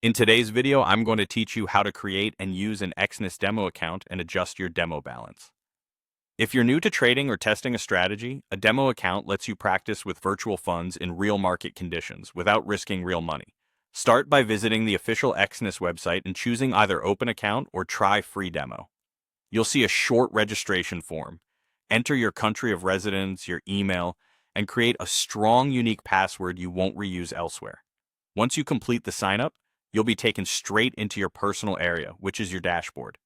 In today's video, I'm going to teach you how to create and use an Exness demo account and adjust your demo balance. If you're new to trading or testing a strategy, a demo account lets you practice with virtual funds in real market conditions without risking real money. Start by visiting the official Exness website and choosing either Open Account or Try Free Demo. You'll see a short registration form. Enter your country of residence, your email, and create a strong, unique password you won't reuse elsewhere. Once you complete the sign-up, you'll be taken straight into your personal area, which is your dashboard.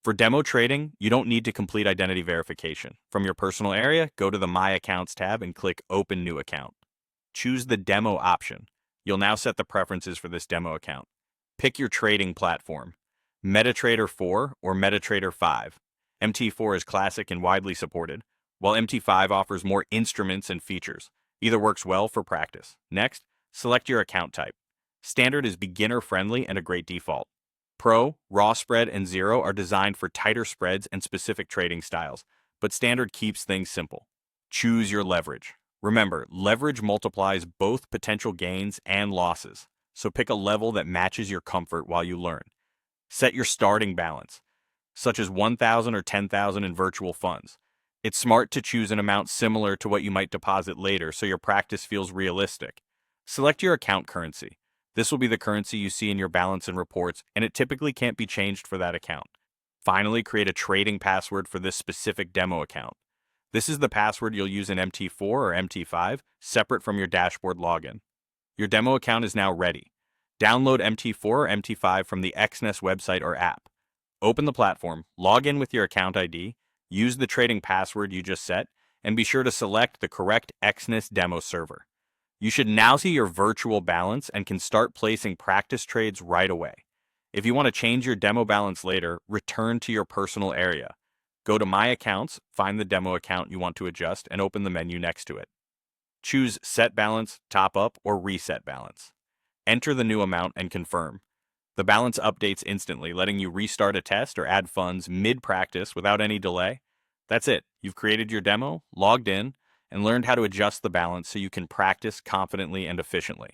For demo trading, you don't need to complete identity verification. From your personal area, go to the My Accounts tab and click Open New Account. Choose the Demo option. You'll now set the preferences for this demo account. Pick your trading platform, MetaTrader 4 or MetaTrader 5. MT4 is classic and widely supported, while MT5 offers more instruments and features. Either works well for practice. Next, select your account type. Standard is beginner-friendly and a great default. Pro, Raw Spread, and Zero are designed for tighter spreads and specific trading styles, but Standard keeps things simple. Choose your leverage. Remember, leverage multiplies both potential gains and losses, so pick a level that matches your comfort while you learn. Set your starting balance, such as 1,000 or 10,000 in virtual funds. It's smart to choose an amount similar to what you might deposit later so your practice feels realistic. Select your account currency. This will be the currency you see in your balance and reports, and it typically can't be changed for that account. Finally, create a trading password for this specific demo account. This is the password you'll use in MT4 or MT5, separate from your dashboard login. Your demo account is now ready. Download MT4 or MT5 from the Exness website or app. Open the platform, log in with your account ID, use the trading password you just set, and be sure to select the correct Exness demo server. You should now see your virtual balance and can start placing practice trades right away. If you want to change your demo balance later, return to your personal area. Go to My Accounts, find the demo account you want to adjust, and open the menu next to it. Choose Set Balance, Top Up, or Reset Balance. Enter the new amount and confirm. The balance updates instantly, letting you restart a test or add funds mid-practice without any delay. That's it. You've created your demo, logged in, and learned how to adjust the balance so you can practice confidently and efficiently.